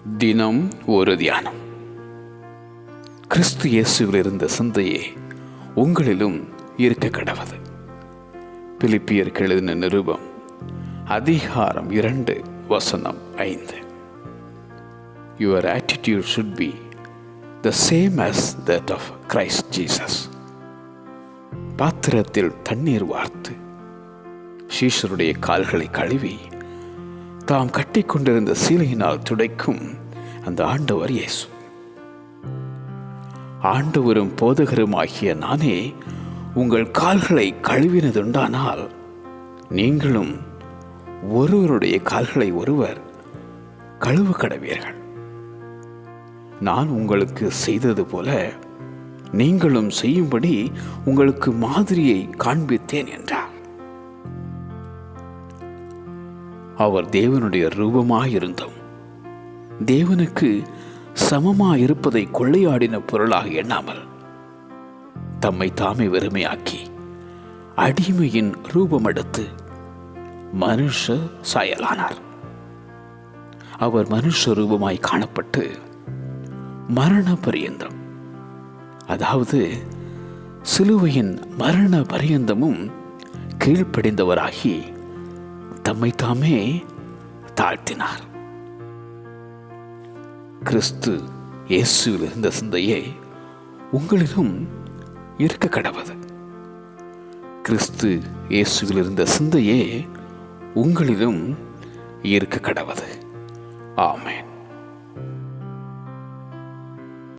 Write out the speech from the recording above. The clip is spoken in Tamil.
தினம் ஒரு தியானம். கிறிஸ்து இயேசுவில் இருந்த சிந்தையே உங்களிலும் இருக்க கடவது. பிலிப்பியருக்கு எழுதின நிருபம் அதிகாரம் 2:5. Your attitude should be the same as that of Christ Jesus. பாத்திரத்தில் தண்ணீர் வார்த்து சீஷருடைய கால்களை கழுவி தாம் கட்டிக்கொண்டிருந்த சீலையினால் துடைக்கும் அந்த ஆண்டவர் இயேசு. ஆண்டவரும் போதகருமாகிய நானே உங்கள் கால்களை கழுவினதுண்டானால் நீங்களும் ஒருவருடைய கால்களை ஒருவர் கழுவ கடவீர்கள். நான் உங்களுக்கு செய்தது போல நீங்களும் செய்யும்படி உங்களுக்கு மாதிரியை காண்பித்தேன் என்றார். அவர் தேவனுடைய ரூபமாயிருந்தும் தேவனுக்கு சமமாயிருப்பதை கொள்ளையாடின பொருளாக எண்ணாமல் தம்மை தாமே வெறுமையாக்கி அடிமையின் ரூபமெடுத்து மனுஷ சாயலானார். அவர் மனுஷ ரூபமாய் காணப்பட்டு மரண பரியந்தம், அதாவது சிலுவையின் மரண பரியந்தமும் கீழ்ப்படிந்தவராகி தம்மை தாமே தாழ்த்தினார். கிறிஸ்து இயேசுவில் இருந்த சிந்தையே உங்களிலும் இருக்க கடவது. கிறிஸ்து இயேசுவில் இருந்த சிந்தையே உங்களிலும் இருக்க கடவது. ஆமென்.